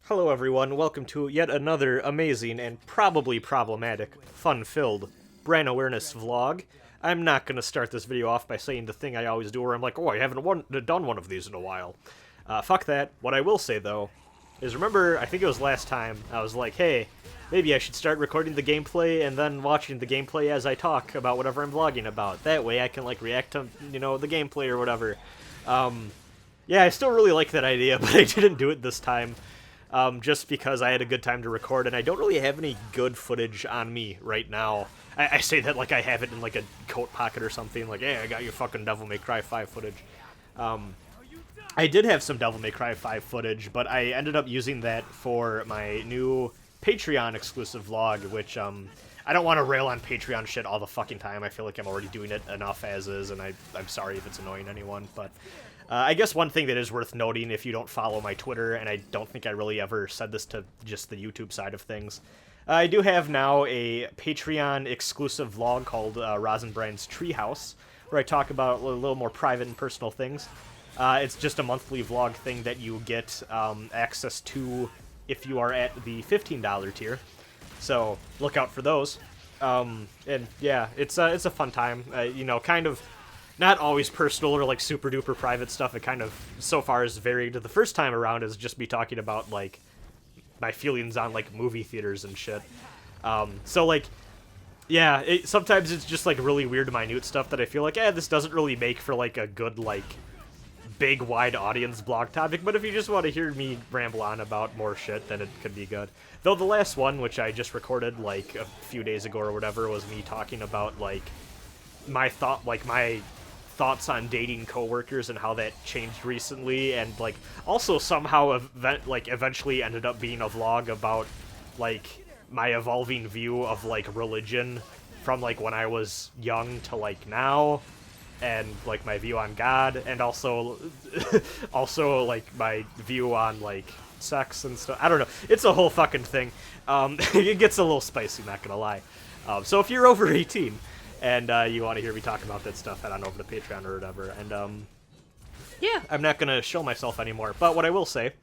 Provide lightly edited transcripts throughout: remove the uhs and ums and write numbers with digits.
Hello everyone, welcome to yet another amazing and probably problematic, fun-filled brand awareness vlog. I'm not going to start this video off by saying the thing I always do where I'm like, oh, I haven't done one of these in a while. Fuck that. What I will say though, is remember, I think it was last time, I was like, hey, maybe I should start recording the gameplay and then watching the gameplay as I talk about whatever I'm vlogging about. That way I can like react to, the gameplay or whatever. Yeah, I still really like that idea, but I didn't do it this time. Just because I had a good time to record, and I don't really have any good footage on me right now. I say that like I have it in like a coat pocket or something, like, hey, I got your fucking Devil May Cry 5 footage. I did have some Devil May Cry 5 footage, but I ended up using that for my new Patreon exclusive vlog, which, I don't want to rail on Patreon shit all the fucking time. I feel like I'm already doing it enough as is, and I'm sorry if it's annoying anyone, but... I guess one thing that is worth noting if you don't follow my Twitter, and I don't think I really ever said this to just the YouTube side of things, I do have now a Patreon exclusive vlog called Rosenbrand's Treehouse, where I talk about a little more private and personal things. It's just a monthly vlog thing that you get access to if you are at the $15 tier, so look out for those. And yeah, it's a fun time, kind of... Not always personal or, like, super-duper private stuff. It kind of, so far, has varied. The first time around is just me talking about, like, my feelings on, like, movie theaters and shit. So, like, yeah, sometimes it's just, like, really weird, minute stuff that I feel like, this doesn't really make for, like, a good, like, big, wide audience blog topic. But if you just want to hear me ramble on about more shit, then it could be good. Though the last one, which I just recorded, like, a few days ago or whatever, was me talking about, like, my thoughts on dating coworkers and how that changed recently, and like also somehow eventually ended up being a vlog about like my evolving view of like religion from like when I was young to like now, and like my view on God, and also also like my view on like sex and stuff. I don't know. It's a whole fucking thing. It gets a little spicy, not gonna lie. So if you're over 18 and you want to hear me talk about that stuff, head on over to Patreon or whatever. And, yeah, I'm not going to show myself anymore. But what I will say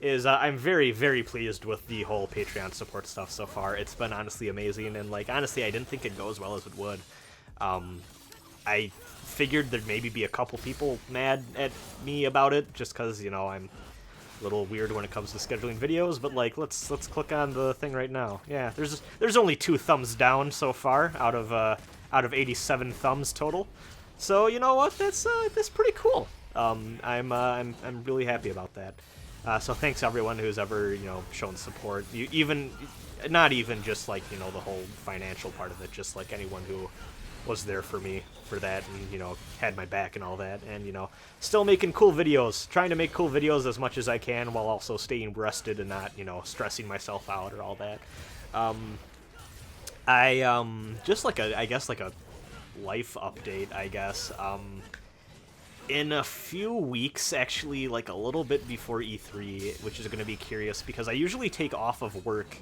is I'm very, very pleased with the whole Patreon support stuff so far. It's been honestly amazing, and, like, honestly, I didn't think it'd go as well as it would. I figured there'd maybe be a couple people mad at me about it, just because, I'm a little weird when it comes to scheduling videos, but, like, let's click on the thing right now. Yeah, there's only 2 thumbs down so far out of 87 thumbs total, so you know what? That's pretty cool. I'm really happy about that. So thanks everyone who's ever shown support. Not even just like the whole financial part of it, just like anyone who was there for me for that and had my back and all that, and still making cool videos, trying to make cool videos as much as I can while also staying rested and not stressing myself out or all that. Just like I guess like a life update, I guess. In a few weeks, actually, like a little bit before E3, which is going to be curious because I usually take off of work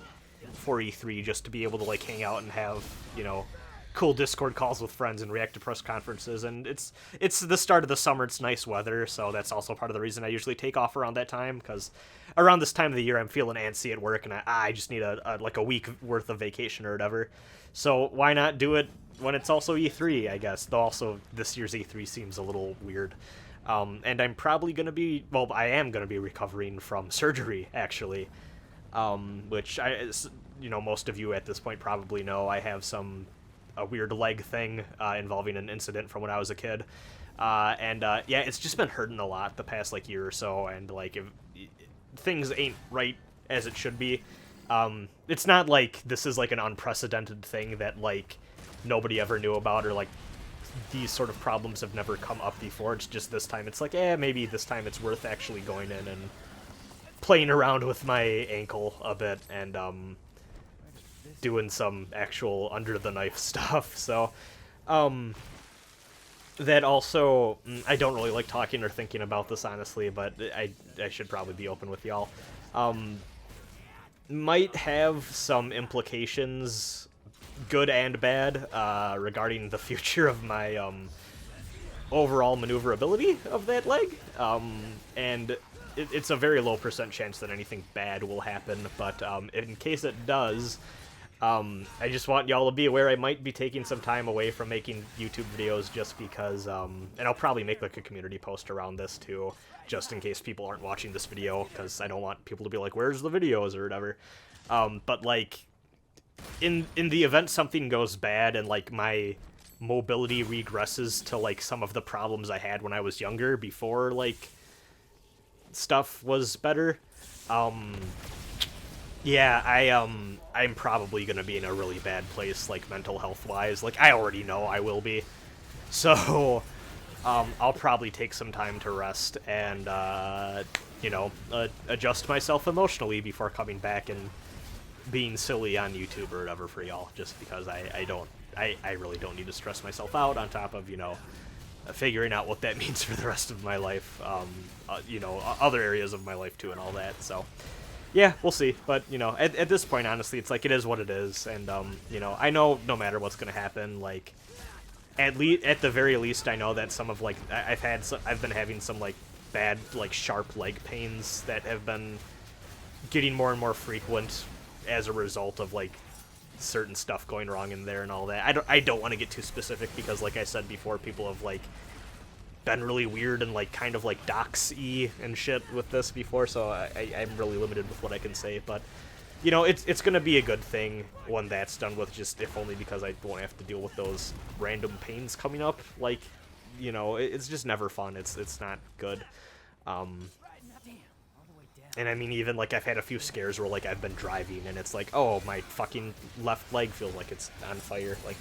for E3 just to be able to like hang out and have, cool Discord calls with friends and react to press conferences, and it's the start of the summer, it's nice weather, so that's also part of the reason I usually take off around that time, because around this time of the year I'm feeling antsy at work, and I just need a week worth of vacation or whatever, so why not do it when it's also E3, I guess, though also this year's E3 seems a little weird, and I'm probably going to be, well, I am going to be recovering from surgery, actually, which most of you at this point probably know. I have a weird leg thing involving an incident from when I was a kid, yeah, it's just been hurting a lot the past like year or so, and like if things ain't right as it should be. It's not like this is like an unprecedented thing that like nobody ever knew about, or like these sort of problems have never come up before. It's just this time it's like, maybe this time it's worth actually going in and playing around with my ankle a bit and doing some actual under-the-knife stuff, so, that also, I don't really like talking or thinking about this, honestly, but I should probably be open with y'all, might have some implications, good and bad, regarding the future of my, overall maneuverability of that leg, and it's a very low % chance that anything bad will happen, but in case it does, I just want y'all to be aware I might be taking some time away from making YouTube videos just because, and I'll probably make like a community post around this too, just in case people aren't watching this video, because I don't want people to be like, where's the videos or whatever. But like, in the event something goes bad and like my mobility regresses to like some of the problems I had when I was younger before like stuff was better, yeah, I'm probably gonna be in a really bad place, like mental health wise. Like I already know I will be, so I'll probably take some time to rest and you know, adjust myself emotionally before coming back and being silly on YouTube or whatever for y'all, just because I really don't need to stress myself out on top of, you know, figuring out what that means for the rest of my life, you know, other areas of my life too and all that, so yeah, we'll see. But, you know, at this point, honestly, it's like, it is what it is, and, you know, I know no matter what's gonna happen, like, at the very least, I know that some of, like, I've been having some, like, bad, like, sharp leg pains that have been getting more and more frequent as a result of, like, certain stuff going wrong in there and all that. I don't want to get too specific because, like I said before, people have, like, been really weird and, like, kind of, like, dox-y and shit with this before, so I'm really limited with what I can say, but, you know, it's gonna be a good thing when that's done with, just if only because I won't have to deal with those random pains coming up. Like, you know, it's just never fun. It's not good. And I mean, even, like, I've had a few scares where, like, I've been driving and it's like, oh, my fucking left leg feels like it's on fire. Like,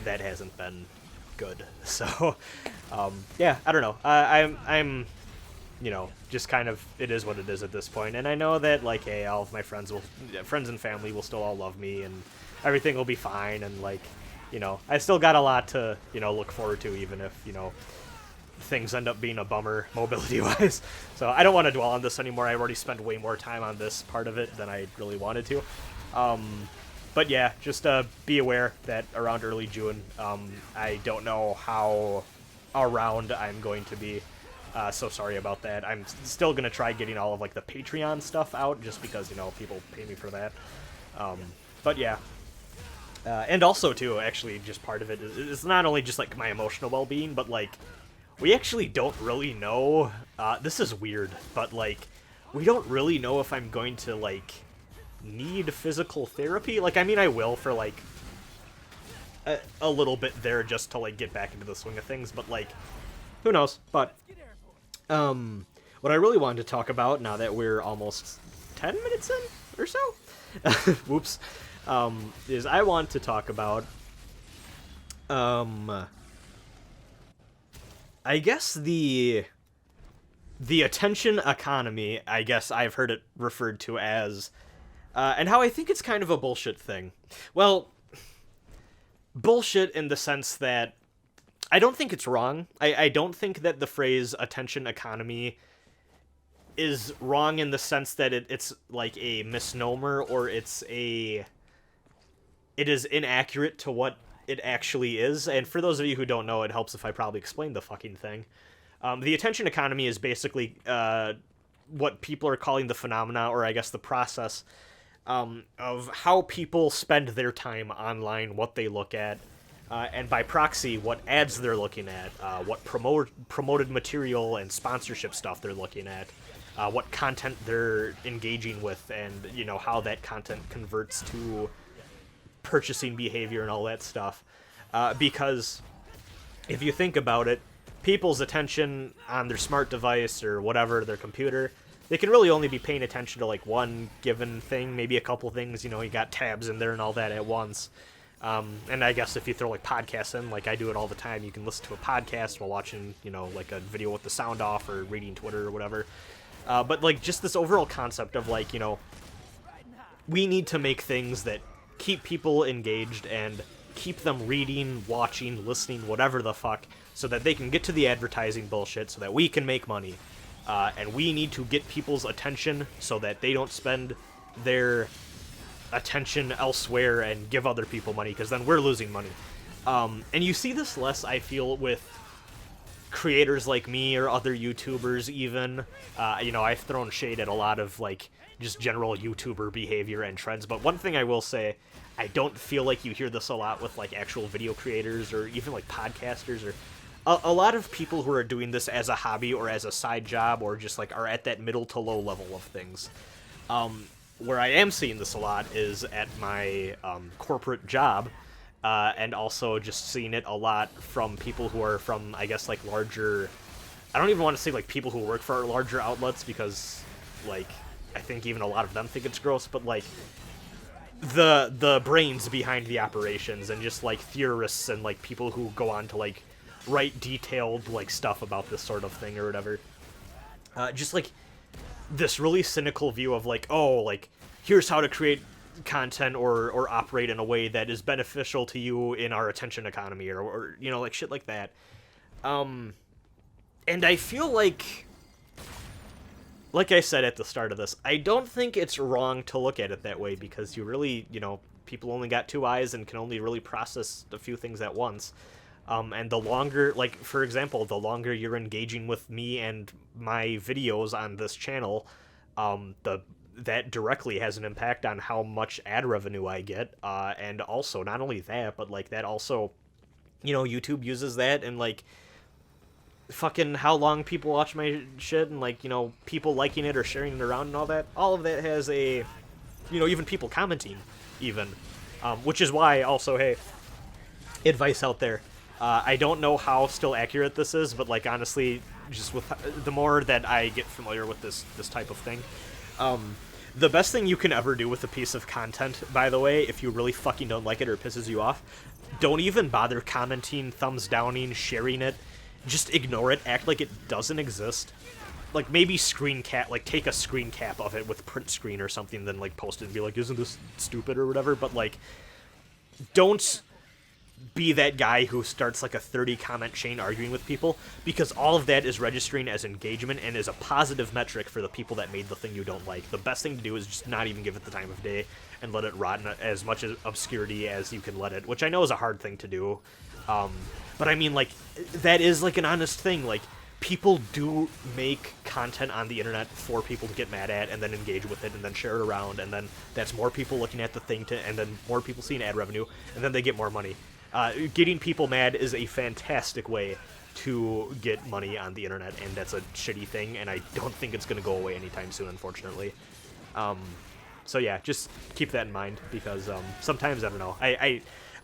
that hasn't been good. So, yeah, I don't know. I'm, you know, just kind of, it is what it is at this point. And I know that, like, hey, all of my friends and family will still all love me and everything will be fine. And, like, you know, I still got a lot to, you know, look forward to, even if, you know, things end up being a bummer mobility-wise. So I don't want to dwell on this anymore. I've already spent way more time on this part of it than I really wanted to. But yeah, just be aware that around early June, I don't know how around I'm going to be. So sorry about that. I'm still going to try getting all of, like, the Patreon stuff out, just because, you know, people pay me for that. But yeah. And also, too, actually, just part of it is not only just, like, my emotional well-being, but, like, we actually don't really know, this is weird, but, like, we don't really know if I'm going to, like, need physical therapy. Like, I mean, I will for, like, a little bit there just to, like, get back into the swing of things, but, like, who knows. But, what I really wanted to talk about, now that we're almost 10 minutes in, or so, whoops, is I want to talk about, I guess the attention economy, I guess I've heard it referred to as, and how I think it's kind of a bullshit thing. Well, bullshit in the sense that I don't think it's wrong. I don't think that the phrase attention economy is wrong in the sense that it's like a misnomer, or it is inaccurate to what it actually is. And for those of you who don't know, it helps if I probably explain the fucking thing. The attention economy is basically what people are calling the phenomena, or I guess the process, of how people spend their time online, what they look at, and by proxy, what ads they're looking at, what promoted material and sponsorship stuff they're looking at, what content they're engaging with, and, you know, how that content converts to purchasing behavior and all that stuff. Because if you think about it, people's attention on their smart device or whatever, their computer, they can really only be paying attention to, like, one given thing, maybe a couple things. You know, you got tabs in there and all that at once. And I guess if you throw, like, podcasts in, like I do it all the time, you can listen to a podcast while watching, you know, like a video with the sound off or reading Twitter or whatever. But, like, just this overall concept of, like, you know, we need to make things that keep people engaged and keep them reading, watching, listening, whatever the fuck, so that they can get to the advertising bullshit, so that we can make money. And we need to get people's attention so that they don't spend their attention elsewhere and give other people money, because then we're losing money. And you see this less, I feel, with creators like me or other YouTubers even. You know, I've thrown shade at a lot of, like, just general YouTuber behavior and trends, but one thing I will say, I don't feel like you hear this a lot with, like, actual video creators or even, like, podcasters or a lot of people who are doing this as a hobby or as a side job or just, like, are at that middle to low level of things. Where I am seeing this a lot is at my corporate job, and also just seeing it a lot from people who are from, I guess, like, larger... I don't even want to say, like, people who work for larger outlets, because, like, I think even a lot of them think it's gross, but, like, the brains behind the operations, and just, like, theorists and, like, people who go on to, like, write detailed, like, stuff about this sort of thing or whatever. Just, like, this really cynical view of, like, oh, like, here's how to create content or operate in a way that is beneficial to you in our attention economy, or you know, like, shit like that. And I feel like I said at the start of this, I don't think it's wrong to look at it that way, because you really, you know, people only got two eyes and can only really process a few things at once. And the longer, like, for example, the longer you're engaging with me and my videos on this channel, that directly has an impact on how much ad revenue I get, and also, not only that, but, like, that also, you know, YouTube uses that, and, like, fucking how long people watch my shit, and, like, you know, people liking it or sharing it around and all of that has a, you know, even people commenting, even, which is why, also, hey, advice out there, I don't know how still accurate this is, but, like, honestly, just with the more that I get familiar with this type of thing, the best thing you can ever do with a piece of content, by the way, if you really fucking don't like it or it pisses you off, don't even bother commenting, thumbs downing, sharing it. Just ignore it, act like it doesn't exist. Like, maybe take a screen cap of it with print screen or something, then, like, post it and be like, isn't this stupid or whatever, but, like, don't be that guy who starts, like, a 30-comment chain arguing with people, because all of that is registering as engagement and is a positive metric for the people that made the thing you don't like. The best thing to do is just not even give it the time of day and let it rot in as much obscurity as you can let it, which I know is a hard thing to do. But I mean, like, that is, like, an honest thing. Like, people do make content on the internet for people to get mad at and then engage with it and then share it around, and then that's more people looking at the thing, and then more people seeing ad revenue, and then they get more money. Getting people mad is a fantastic way to get money on the internet, and that's a shitty thing, and I don't think it's going to go away anytime soon, unfortunately. So yeah, just keep that in mind, because sometimes, I don't know,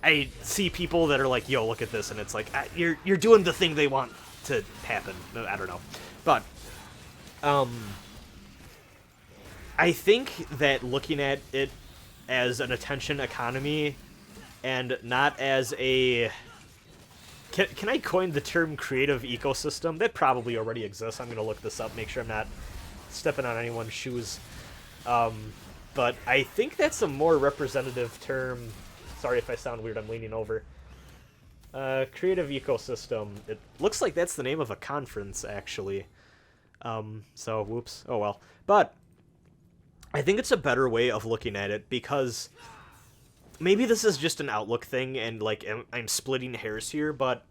I see people that are like, yo, look at this, and it's like, you're doing the thing they want to happen. I don't know. But, I think that looking at it as an attention economy and not as a... Can I coin the term creative ecosystem? That probably already exists. I'm going to look this up, make sure I'm not stepping on anyone's shoes. But I think that's a more representative term. Sorry if I sound weird, I'm leaning over. Creative ecosystem. It looks like that's the name of a conference, actually. So, whoops. Oh well. But I think it's a better way of looking at it, because maybe this is just an outlook thing, and, like, I'm splitting hairs here, but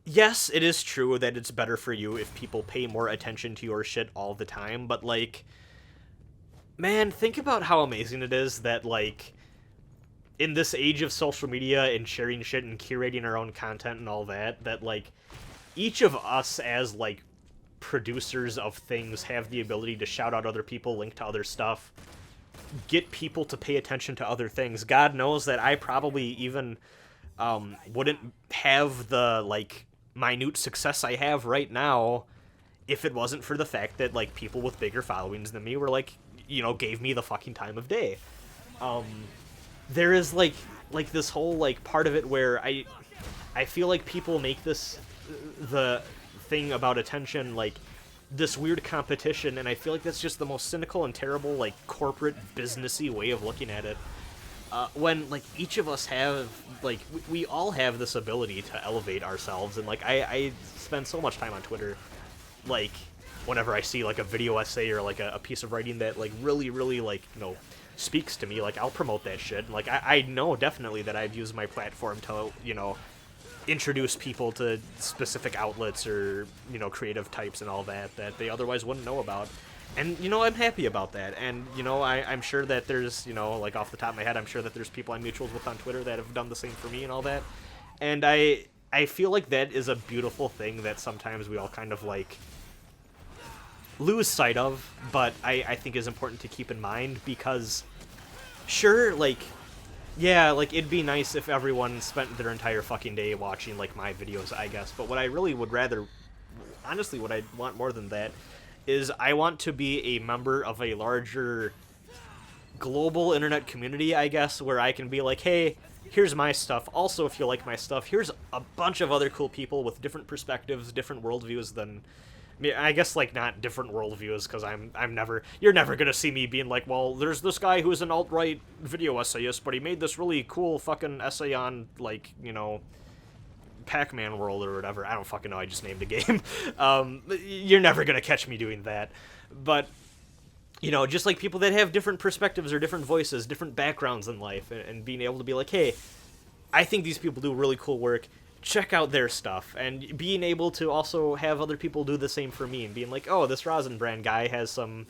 yes, it is true that it's better for you if people pay more attention to your shit all the time, but, like, man, think about how amazing it is that, like, in this age of social media and sharing shit and curating our own content and all that, that, like, each of us as, like, producers of things have the ability to shout out other people, link to other stuff, get people to pay attention to other things. God knows that I probably even wouldn't have the, like, minute success I have right now if it wasn't for the fact that, like, people with bigger followings than me were, like, you know, gave me the fucking time of day. There is, like this whole, like, part of it where I feel like people make this, the thing about attention, like, this weird competition, and I feel like that's just the most cynical and terrible, like, corporate, businessy way of looking at it. When, like, each of us have, like, we all have this ability to elevate ourselves, and, like, I spend so much time on Twitter, like, whenever I see, like, a video essay or, like, a piece of writing that, like, really, really, like, you know, speaks to me, like, I'll promote that shit. And, like, I know definitely that I've used my platform to, you know, introduce people to specific outlets or, you know, creative types and all that they otherwise wouldn't know about. And, you know, I'm happy about that. And, you know, I'm sure that there's, you know, like off the top of my head, I'm sure that there's people I'm mutuals with on Twitter that have done the same for me and all that. And I feel like that is a beautiful thing that sometimes we all kind of, like, lose sight of, but I think is important to keep in mind, because, sure, like, yeah, like, it'd be nice if everyone spent their entire fucking day watching, like, my videos, I guess, but what I really would rather, honestly, what I want more than that is I want to be a member of a larger global internet community, I guess, where I can be like, hey, here's my stuff. Also, if you like my stuff, here's a bunch of other cool people with different perspectives, different worldviews than... I mean, I guess, like, not different worldviews, because you're never gonna see me being like, well, there's this guy who's an alt-right video essayist, but he made this really cool fucking essay on, like, you know, Pac-Man World or whatever. I don't fucking know, I just named a game. You're never gonna catch me doing that. But, you know, just like people that have different perspectives or different voices, different backgrounds in life, and being able to be like, hey, I think these people do really cool work, check out their stuff, and being able to also have other people do the same for me, and being like, oh, this Rosenbrand guy has some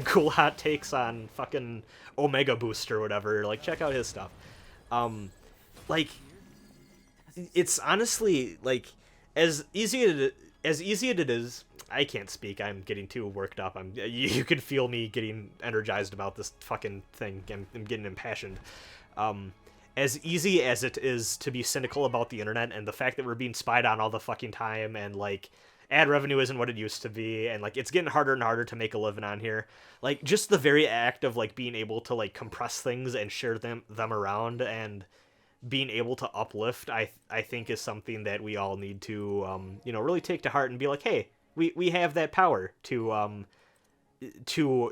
cool hot takes on fucking Omega Boost or whatever, like, check out his stuff. Like, it's honestly, like, as easy as it is, I can't speak, I'm getting too worked up, you could feel me getting energized about this fucking thing, I'm getting impassioned. As easy as it is to be cynical about the internet and the fact that we're being spied on all the fucking time, and, like, ad revenue isn't what it used to be, and, like, it's getting harder and harder to make a living on here, like, just the very act of, like, being able to, like, compress things and share them around and being able to uplift, I think is something that we all need to, you know, really take to heart and be like, hey, we have that power to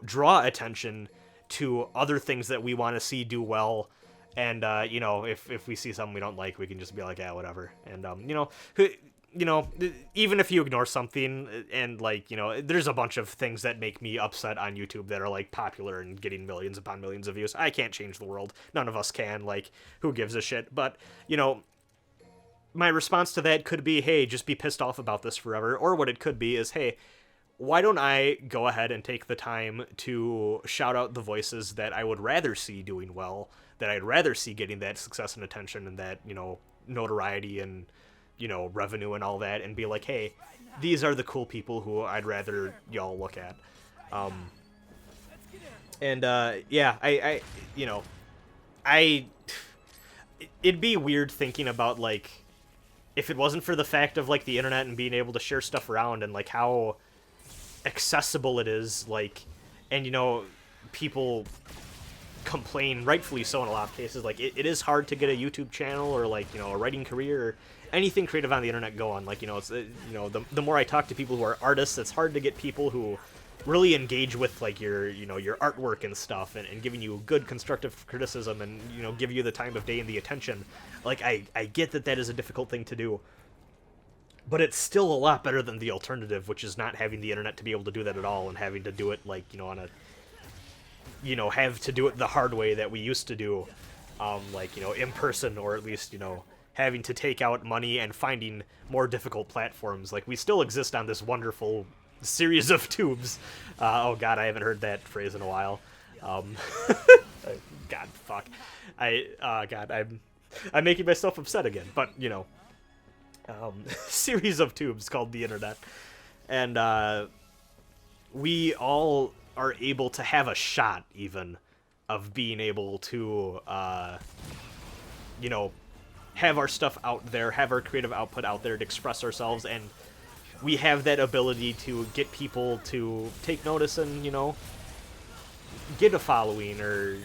draw attention to other things that we want to see do well. And, you know, if we see something we don't like, we can just be like, yeah, whatever. And, you know, even if you ignore something, and, like, you know, there's a bunch of things that make me upset on YouTube that are, like, popular and getting millions upon millions of views. I can't change the world. None of us can. Like, who gives a shit? But, you know, my response to that could be, hey, just be pissed off about this forever. Or what it could be is, hey, why don't I go ahead and take the time to shout out the voices that I would rather see doing well, that I'd rather see getting that success and attention and that, you know, notoriety and, you know, revenue and all that, and be like, hey, these are the cool people who I'd rather y'all look at. Yeah, I you know, it'd be weird thinking about, like, if it wasn't for the fact of, like, the internet and being able to share stuff around and, like, how accessible it is, like, and, you know, people complain, rightfully so in a lot of cases, like, it is hard to get a YouTube channel or, like, you know, a writing career or anything creative on the internet going. Like, you know, it's, you know, the more I talk to people who are artists, it's hard to get people who really engage with, like, your, you know, your artwork and stuff, and giving you good constructive criticism and, you know, give you the time of day and the attention. Like, I get that is a difficult thing to do, but it's still a lot better than the alternative, which is not having the internet to be able to do that at all, and having to do it, like, you know, on a, you know, have to do it the hard way that we used to do, like, you know, in person, or at least, you know, having to take out money and finding more difficult platforms. Like, we still exist on this wonderful series of tubes. Oh god, I haven't heard that phrase in a while. God, fuck. God, I'm making myself upset again, but, you know, series of tubes called the internet. And, we all are able to have a shot, even, of being able to, you know, have our stuff out there, have our creative output out there to express ourselves, and we have that ability to get people to take notice and, you know, get a following or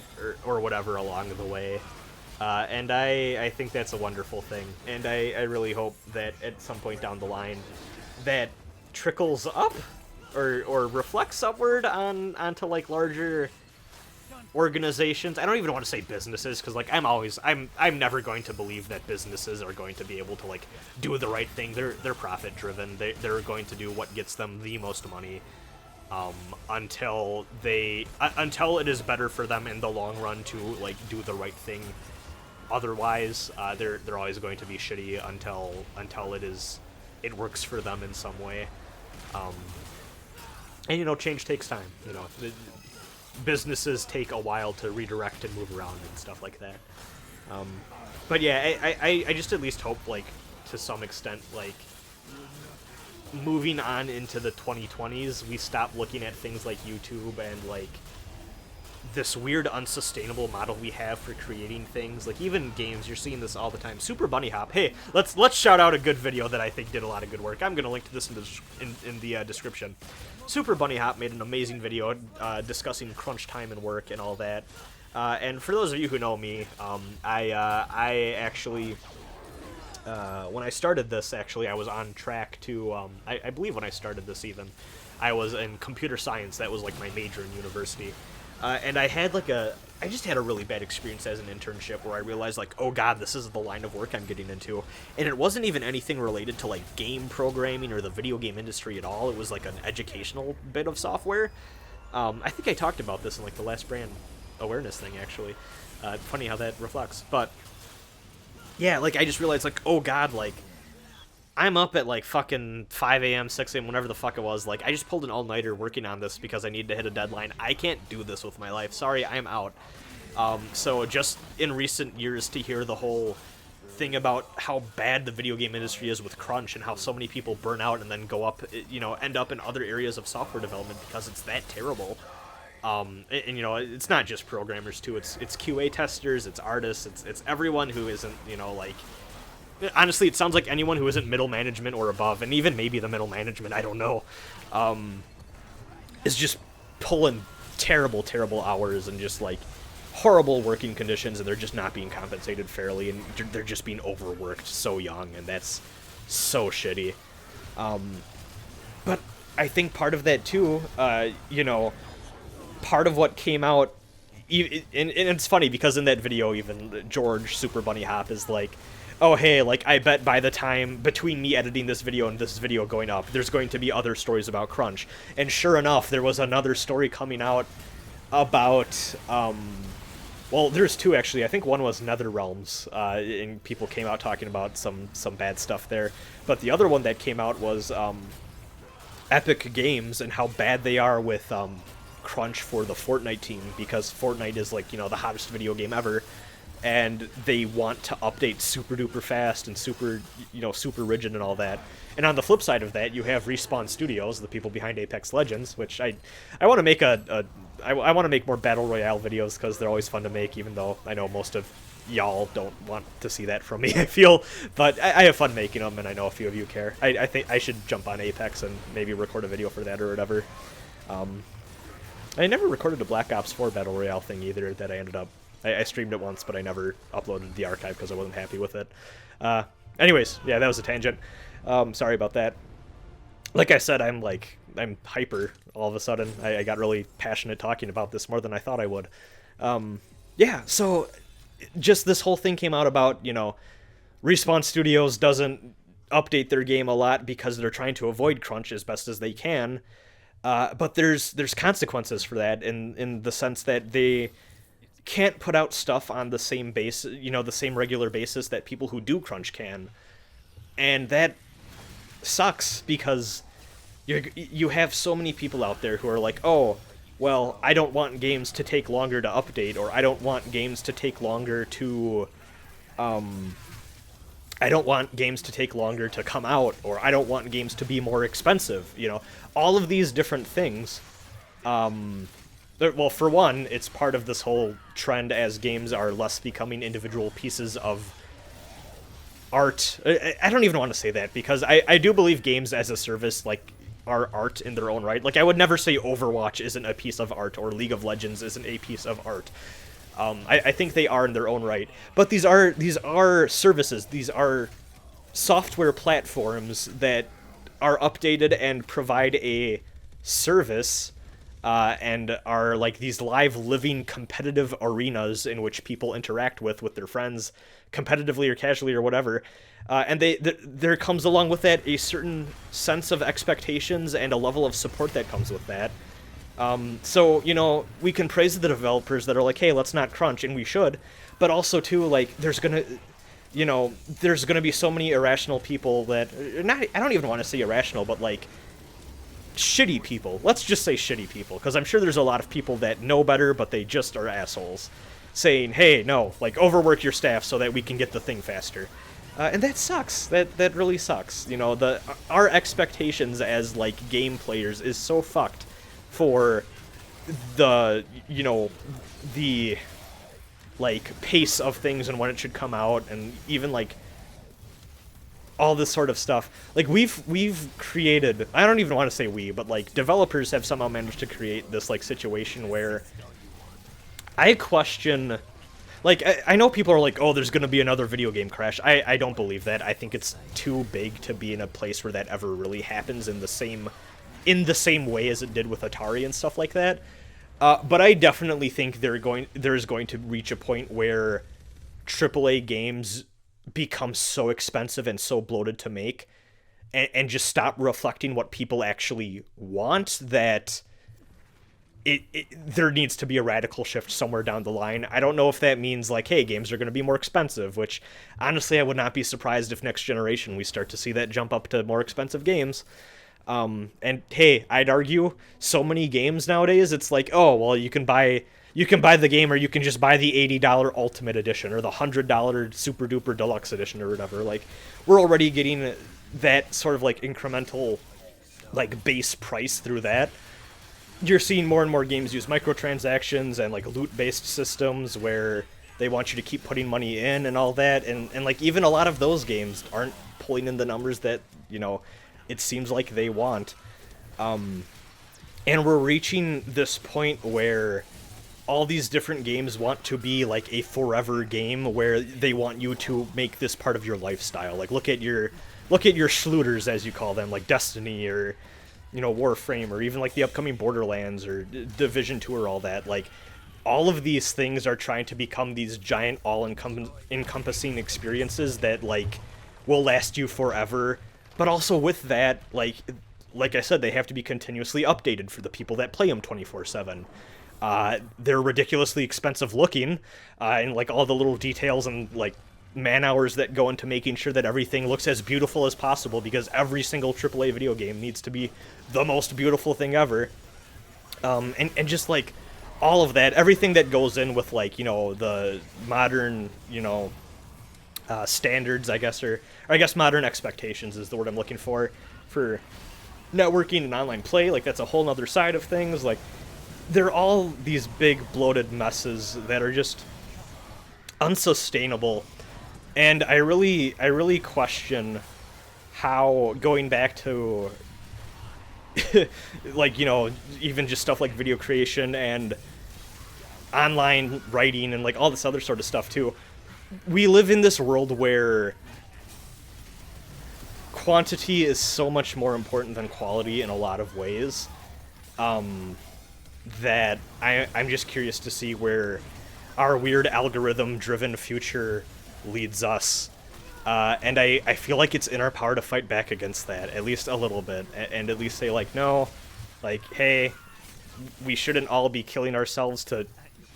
whatever along the way. And I think that's a wonderful thing, and I really hope that at some point down the line that trickles up or reflects upward onto, like, larger organizations. I don't even want to say businesses, because, like, I'm never going to believe that businesses are going to be able to, like, do the right thing. They're profit driven. They're going to do what gets them the most money, until it is better for them in the long run to, like, do the right thing otherwise, they're always going to be shitty until it works for them in some way. And, you know, change takes time. You know, businesses take a while to redirect and move around and stuff like that. But yeah, I just at least hope, like, to some extent, like, moving on into the 2020s, we stop looking at things like YouTube and, like, this weird unsustainable model we have for creating things. Like, even games, you're seeing this all the time. Superbunnyhop. Hey, let's shout out a good video that I think did a lot of good work. I'm gonna link to this in the description. Superbunnyhop made an amazing video discussing crunch time and work and all that. And for those of you who know me, I actually, when I started this, actually, I was on track to, I believe when I started this even, I was in computer science. That was like my major in university. And I had like I just had a really bad experience as an internship where I realized, like, oh god, this is the line of work I'm getting into. And it wasn't even anything related to, like, game programming or the video game industry at all. It was like an educational bit of software. I think I talked about this in, like, the last brand awareness thing, actually. Funny how that reflects. But yeah, like, I just realized, like, oh god, like, I'm up at, like, fucking 5 a.m., 6 a.m., whenever the fuck it was. Like, I just pulled an all-nighter working on this because I needed to hit a deadline. I can't do this with my life. Sorry, I'm out. So just in recent years to hear the whole thing about how bad the video game industry is with crunch and how so many people burn out and then go up, you know, end up in other areas of software development because it's that terrible. And you know, it's not just programmers, too. It's QA testers, it's artists, it's everyone who isn't, you know, like... Honestly, it sounds like anyone who isn't middle management or above, and even maybe the middle management, I don't know, is just pulling terrible, terrible hours and just, like, horrible working conditions, and they're just not being compensated fairly, and they're just being overworked so young, and that's so shitty. But I think part of that, too, you know, part of what came out, and it's funny, because in that video, even George, Superbunnyhop, is like, oh, hey, like, I bet by the time between me editing this video and this video going up, there's going to be other stories about crunch. And sure enough, there was another story coming out about, well, there's two, actually. I think one was NetherRealms, and people came out talking about some bad stuff there. But the other one that came out was Epic Games and how bad they are with crunch for the Fortnite team, because Fortnite is, like, you know, the hottest video game ever. And they want to update super duper fast and super, you know, super rigid and all that. And on the flip side of that, you have Respawn Studios, the people behind Apex Legends, which I want to make I want to make more Battle Royale videos because they're always fun to make, even though I know most of y'all don't want to see that from me, I feel. But I have fun making them, and I know a few of you care. I think I should jump on Apex and maybe record a video for that or whatever. I never recorded a Black Ops 4 Battle Royale thing either that I ended up... I streamed it once, but I never uploaded the archive because I wasn't happy with it. Anyways, yeah, that was a tangent. Sorry about that. Like I said, I'm hyper all of a sudden. I got really passionate talking about this more than I thought I would. Yeah, so just this whole thing came out about, you know, Respawn Studios doesn't update their game a lot because they're trying to avoid crunch as best as they can. But there's consequences for that in the sense that they can't put out stuff on the same base, you know, the same regular basis that people who do crunch can. And that sucks because you have so many people out there who are like, oh, well, I don't want games to take longer to update, or I don't want games to take longer to, I don't want games to take longer to come out, or I don't want games to be more expensive, you know, all of these different things. Well, for one, it's part of this whole trend as games are less becoming individual pieces of art. I don't even want to say that, because I do believe games as a service, like, are art in their own right. Like, I would never say Overwatch isn't a piece of art, or League of Legends isn't a piece of art. I think they are in their own right. But these are services. These are software platforms that are updated and provide a service, and are like these live, living, competitive arenas in which people interact with their friends, competitively or casually or whatever. And there comes along with that a certain sense of expectations and a level of support that comes with that. So, you know, we can praise the developers that are like, hey, let's not crunch, and we should, but also, too, like, there's gonna be so many irrational people that, I don't even want to say irrational, but, like, shitty people. Let's just say shitty people, because I'm sure there's a lot of people that know better, but they just are assholes, saying, hey, no, like, overwork your staff so that we can get the thing faster. And that sucks. That really sucks. You know, our expectations as, like, game players is so fucked for the, you know, the, like, pace of things and when it should come out, and even, like, all this sort of stuff. Like, we've created, I don't even want to say we, but, like, developers have somehow managed to create this, like, situation where I question, like, I know people are like, oh, there's gonna be another video game crash. I don't believe that. I think it's too big to be in a place where that ever really happens in the same way as it did with Atari and stuff like that. But I definitely think there's going to reach a point where AAA games become so expensive and so bloated to make, and just stop reflecting what people actually want, that there needs to be a radical shift somewhere down the line. I don't know if that means, like, hey, games are going to be more expensive, which, honestly, I would not be surprised if next generation we start to see that jump up to more expensive games. And hey, I'd argue so many games nowadays, it's like, oh, well, you can buy the game, or you can just buy the $80 Ultimate Edition or the $100 Super Duper Deluxe Edition or whatever. Like, we're already getting that sort of, like, incremental, like, base price through that. You're seeing more and more games use microtransactions and, like, loot-based systems where they want you to keep putting money in and all that, and like, even a lot of those games aren't pulling in the numbers that, you know, it seems like they want. And we're reaching this point where all these different games want to be like a forever game, where they want you to make this part of your lifestyle. Like, look at your schlooters, as you call them, like Destiny, or, you know, Warframe, or even like the upcoming Borderlands or Division 2 or all that. Like, all of these things are trying to become these giant all-encompassing experiences that, like, will last you forever. But also with that, like I said, they have to be continuously updated for the people that play them 24/7. They're ridiculously expensive looking, and, like, all the little details and, like, man hours that go into making sure that everything looks as beautiful as possible, because every single AAA video game needs to be the most beautiful thing ever. And just, like, all of that, everything that goes in with, like, you know, the modern, you know, standards, I guess, or I guess modern expectations is the word I'm looking for networking and online play. Like, that's a whole nother side of things. Like, they're all these big bloated messes that are just unsustainable. And I really question how, going back to like, you know, even just stuff like video creation and online writing and, like, all this other sort of stuff too, we live in this world where quantity is so much more important than quality in a lot of ways, that I'm just curious to see where our weird algorithm-driven future leads us. And I feel like it's in our power to fight back against that, at least a little bit, and at least say, like, no, like, hey, we shouldn't all be killing ourselves to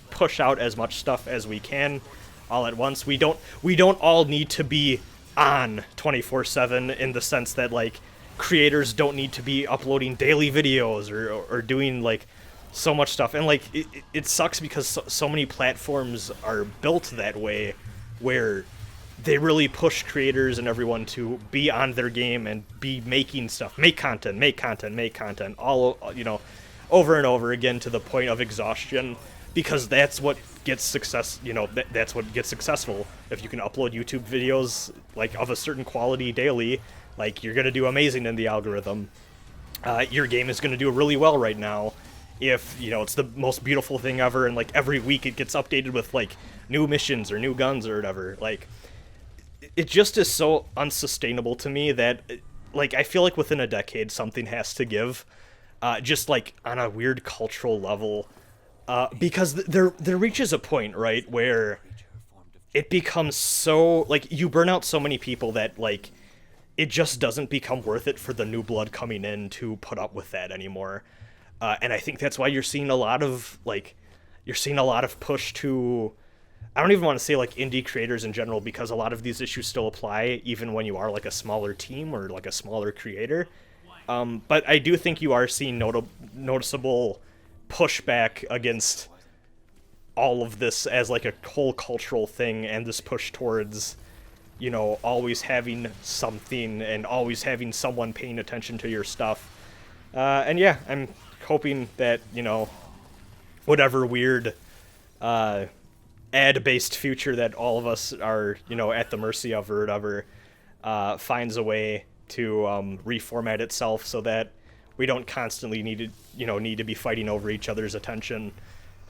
push out as much stuff as we can all at once. We don't all need to be on 24/7, in the sense that, like, creators don't need to be uploading daily videos or doing, like, so much stuff. And, like, it sucks because so many platforms are built that way, where they really push creators and everyone to be on their game and be making stuff, make content, all, you know, over and over again, to the point of exhaustion, because that's what gets success, you know, that's what gets successful. If you can upload YouTube videos, like, of a certain quality daily, like, you're gonna do amazing in the algorithm. Your game is gonna do really well right now if, you know, it's the most beautiful thing ever, and, like, every week it gets updated with, like, new missions or new guns or whatever. Like, it just is so unsustainable to me that, like, I feel like within a decade something has to give, just, like, on a weird cultural level, because there reaches a point, right, where it becomes so, like, you burn out so many people that, like, it just doesn't become worth it for the new blood coming in to put up with that anymore. And I think that's why you're seeing a lot of push to, I don't even want to say like indie creators in general, because a lot of these issues still apply even when you are like a smaller team or like a smaller creator. But I do think you are seeing noticeable pushback against all of this as like a whole cultural thing, and this push towards, you know, always having something and always having someone paying attention to your stuff. And yeah, I'm hoping that, you know, whatever weird ad-based future that all of us are, you know, at the mercy of or whatever, finds a way to reformat itself so that we don't constantly need to be fighting over each other's attention,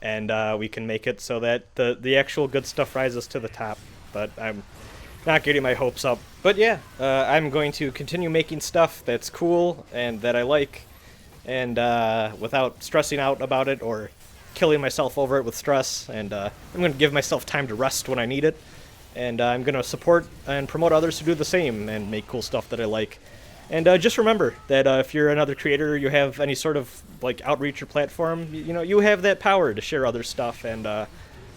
and we can make it so that the actual good stuff rises to the top. But I'm not getting my hopes up. But yeah, I'm going to continue making stuff that's cool and that I like, and without stressing out about it or killing myself over it with stress. And I'm going to give myself time to rest when I need it. And I'm going to support and promote others to do the same and make cool stuff that I like. And just remember that if you're another creator, you have any sort of like outreach or platform, you know, you have that power to share other stuff and,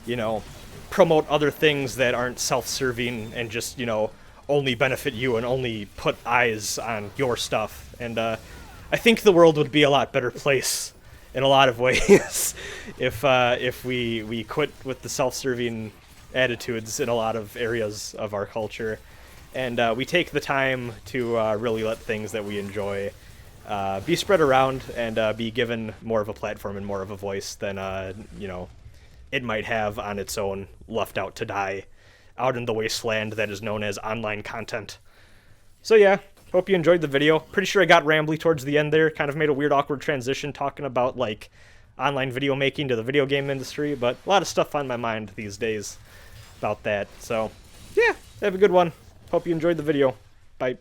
you know, promote other things that aren't self-serving and just, you know, only benefit you and only put eyes on your stuff. And I think the world would be a lot better place in a lot of ways if we quit with the self-serving attitudes in a lot of areas of our culture, and we take the time to really let things that we enjoy be spread around and be given more of a platform and more of a voice than you know, it might have on its own, left out to die out in the wasteland that is known as online content. So yeah, hope you enjoyed the video. Pretty sure I got rambly towards the end there, kind of made a weird awkward transition talking about like online video making to the video game industry, but a lot of stuff on my mind these days about that. So yeah, have a good one. Hope you enjoyed the video. Bye.